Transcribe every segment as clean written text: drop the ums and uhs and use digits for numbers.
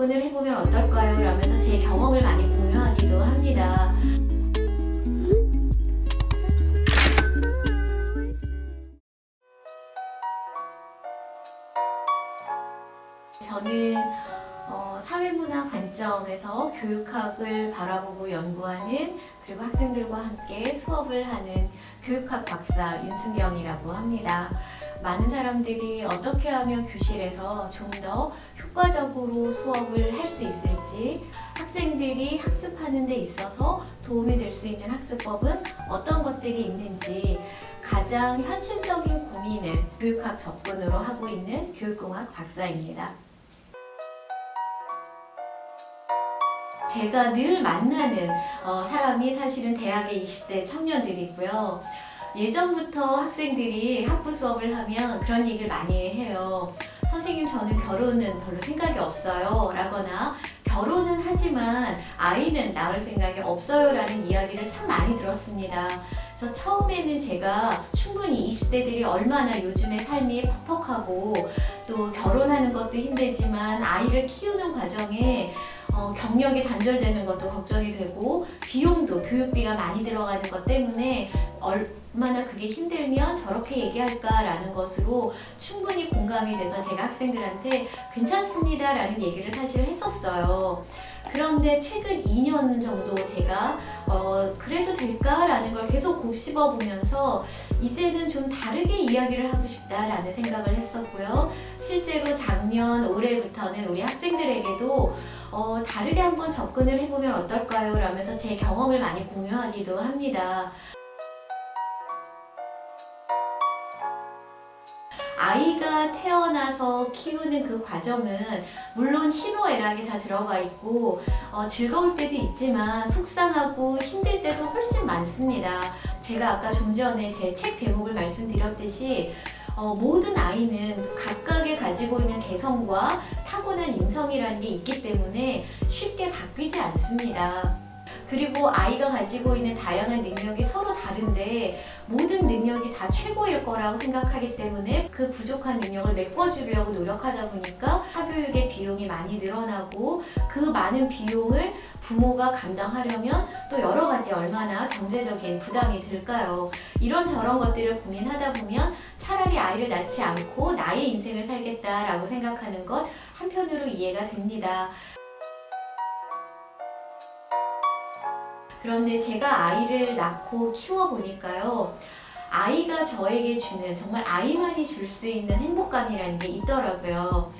접근을 해보면 어떨까요? 라면서 제 경험을 많이 공유하기도 합니다. 저는 사회문화 관점에서 교육학을 바라보고 연구하는, 그리고 학생들과 함께 수업을 하는 교육학 박사 윤순경이라고 합니다. 많은 사람들이 어떻게 하면 교실에서 좀 더 효과적으로 수업을 할 수 있을지, 학생들이 학습하는 데 있어서 도움이 될 수 있는 학습법은 어떤 것들이 있는지 가장 현실적인 고민을 교육학 접근으로 하고 있는 교육공학 박사입니다. 제가 늘 만나는 사람이 사실은 대학의 20대 청년들이고요. 예전부터 학생들이 학부 수업을 하면 그런 얘기를 많이 해요. 선생님, 저는 결혼은 별로 생각이 없어요 라거나, 결혼은 하지만 아이는 낳을 생각이 없어요 라는 이야기를 참 많이 들었습니다. 그래서 처음에는 제가 충분히 20대들이 얼마나 요즘의 삶이 퍽퍽하고 또 결혼하는 것도 힘들지만 아이를 키우는 과정에 경력이 단절되는 것도 걱정이 되고, 비용도 교육비가 많이 들어가는 것 때문에 얼마나 그게 힘들면 저렇게 얘기할까라는 것으로 충분히 공감이 돼서 제가 학생들한테 괜찮습니다 라는 얘기를 사실 했었어요. 그런데 최근 2년 정도 제가 그래도 될까라는 걸 계속 곱씹어 보면서 이제는 좀 다르게 이야기를 하고 싶다라는 생각을 했었고요. 실제로 작년 올해부터는 우리 학생들에게도 다르게 한번 접근을 해보면 어떨까요? 라면서 제 경험을 많이 공유하기도 합니다. 아이가 태어나서 키우는 그 과정은 물론 희노애락이 다 들어가 있고 즐거울 때도 있지만 속상하고 힘들 때도 훨씬 많습니다. 제가 아까 좀 전에 제 책 제목을 말씀드렸듯이 모든 아이는 각각의 가지고 있는 개성과 타고난 인성이라는 게 있기 때문에 쉽게 바뀌지 않습니다. 그리고 아이가 가지고 있는 다양한 능력이 서로 다른데 모든 능력이 다 최고일 거라고 생각하기 때문에 그 부족한 능력을 메꿔주려고 노력하다 보니까 사교육의 비용이 많이 늘어나고, 그 많은 비용을 부모가 감당하려면 또 여러 가지 얼마나 경제적인 부담이 들까요? 이런저런 것들을 고민하다 보면 차라리 아이를 낳지 않고 나의 인생을 살겠다라고 생각하는 것 한편으로 이해가 됩니다. 그런데 제가 아이를 낳고 키워보니까요, 아이가 저에게 주는, 정말 아이만이 줄 수 있는 행복감이라는 게 있더라고요.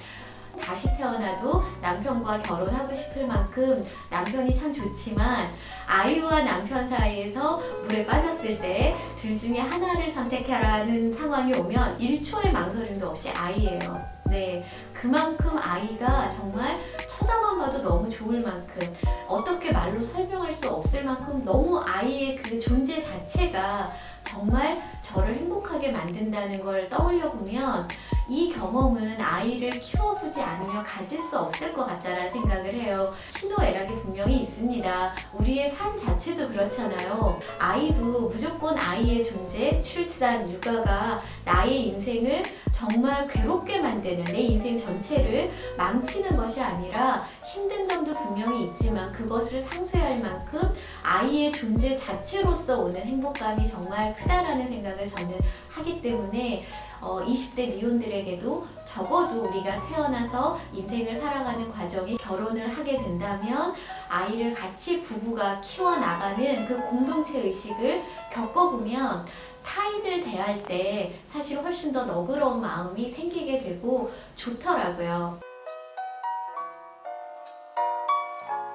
다시 태어나도 남편과 결혼하고 싶을 만큼 남편이 참 좋지만, 아이와 남편 사이에서 물에 빠졌을 때 둘 중에 하나를 선택하라는 상황이 오면 1초의 망설임도 없이 아이예요. 네, 그만큼 아이가 정말 쳐다만 봐도 너무 좋을 만큼, 어떻게 말로 설명할 수 없을 만큼 너무 아이의 그 존재 자체가 정말 저를 행복하게 만든다는 걸 떠올려 보면, 이 경험은 아이를 키워보지 않으면 가질 수 없을 것 같다라는 생각을 해요. 희노애락이 분명히 있습니다. 우리의 삶 자체도 그렇잖아요. 아이도 무조건 아이의 존재, 출산, 육아가 나의 인생을 정말 괴롭게 만드는, 내 인생 전체를 망치는 것이 아니라 힘든 점도 분명히 있지만 그것을 상쇄할 만큼 아이의 존재 자체로서 오는 행복감이 정말 크다라는 생각을 저는 하기 때문에 20대 미혼들에게도 적어도 우리가 태어나서 인생을 살아가는 과정에 결혼을 하게 된다면 아이를 같이 부부가 키워나가는 그 공동체 의식을 겪어보면 타인을 대할 때 사실 훨씬 더 너그러운 마음이 생기게 되고 좋더라고요.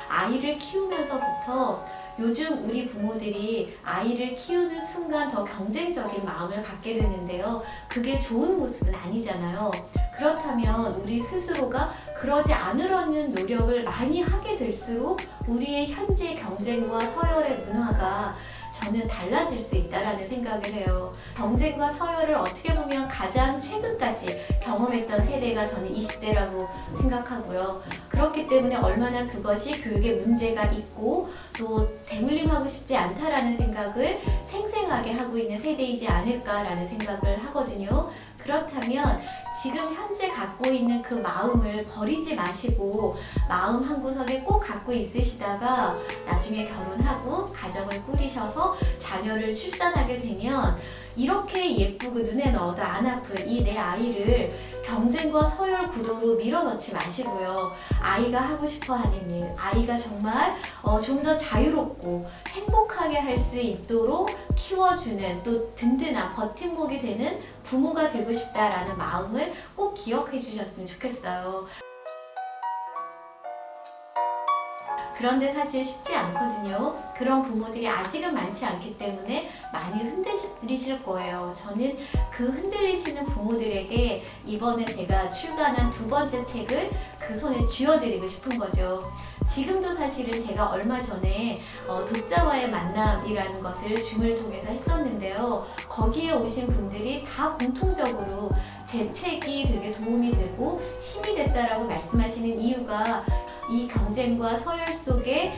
아이를 키우면서부터 요즘 우리 부모들이 아이를 키우는 순간 더 경쟁적인 마음을 갖게 되는데요. 그게 좋은 모습은 아니잖아요. 그렇다면 우리 스스로가 그러지 않으려는 노력을 많이 하게 될수록 우리의 현재 경쟁과 서열의 문화가 저는 달라질 수 있다라는 생각을 해요. 경쟁과 서열을 어떻게 보면 가장 최근까지 경험했던 세대가 저는 20대라고 생각하고요. 그렇기 때문에 얼마나 그것이 교육에 문제가 있고 또 대물림하고 싶지 않다라는 생각을 생생하게 하고 있는 세대이지 않을까라는 생각을 하거든요. 그렇다면 지금 현재 갖고 있는 그 마음을 버리지 마시고 마음 한구석에 꼭 갖고 있으시다가 나중에 결혼하고 가정을 꾸리셔서 자녀를 출산하게 되면 이렇게 예쁘고 눈에 넣어도 안 아픈 이 내 아이를 경쟁과 서열 구도로 밀어넣지 마시고요. 아이가 하고 싶어 하는 일, 아이가 정말 좀 더 자유롭고 행복하게 할 수 있도록 키워주는 또 든든한 버팀목이 되는 부모가 되고 싶다라는 마음을 꼭 기억해 주셨으면 좋겠어요. 그런데 사실 쉽지 않거든요. 그런 부모들이 아직은 많지 않기 때문에 많이 흔들리실 거예요. 저는 그 흔들리시는 부모들에게 이번에 제가 출간한 2번째 책을 그 손에 쥐어드리고 싶은 거죠. 지금도 사실은 제가 얼마 전에 독자와의 만남이라는 것을 줌을 통해서 했었는데요. 거기에 오신 분들이 다 공통적으로 제 책이 되게 도움이 되고 힘이 됐다라고 말씀하시는 이유가 이 경쟁과 서열 속에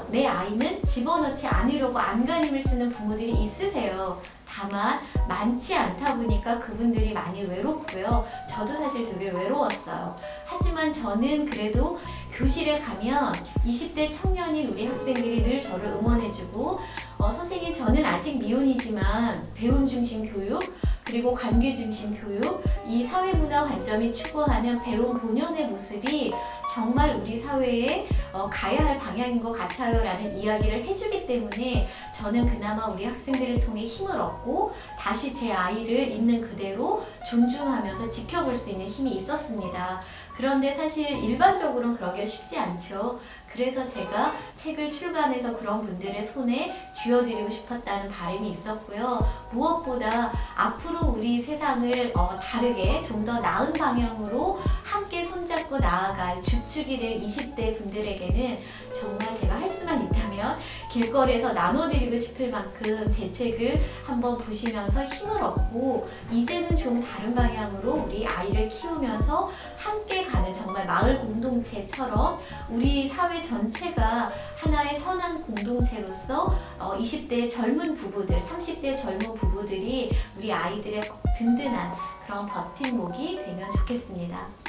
내 아이는 집어넣지 않으려고 안간힘을 쓰는 부모들이 있으세요. 다만 많지 않다 보니까 그분들이 많이 외롭고요. 저도 사실 되게 외로웠어요. 하지만 저는 그래도 교실에 가면 20대 청년인 우리 학생들이 늘 저를 응원해주고 선생님 저는 아직 미혼이지만 배움 중심 교육 그리고 관계 중심 교육 이 사회문화 관점이 추구하는 배움 본연의 모습이 정말 우리 사회에 가야 할 방향인 것 같아요 라는 이야기를 해주기 때문에 저는 그나마 우리 학생들을 통해 힘을 얻고 다시 제 아이를 있는 그대로 존중하면서 지켜볼 수 있는 힘이 있었습니다. 그런데 사실 일반적으로는 그러기가 쉽지 않죠. 그래서 제가 책을 출간해서 그런 분들의 손에 쥐어드리고 싶었다는 바람이 있었고요. 무엇보다 앞으로 우리 세상을 다르게 좀 더 나은 방향으로 함께 손잡고 나아갈 주축이 될 20대 분들에게는 정말 제가 할 수만 있다면 길거리에서 나눠드리고 싶을 만큼 제 책을 한번 보시면서 힘을 얻고 이제는 좀 다른 방향으로 우리 아이를 키우면서 함께 가는 정말 마을 공동체처럼 우리 사회 전체가 하나의 선한 공동체로서 20대 젊은 부부들, 30대 젊은 부부들이 우리 아이들의 든든한 그런 버팀목이 되면 좋겠습니다.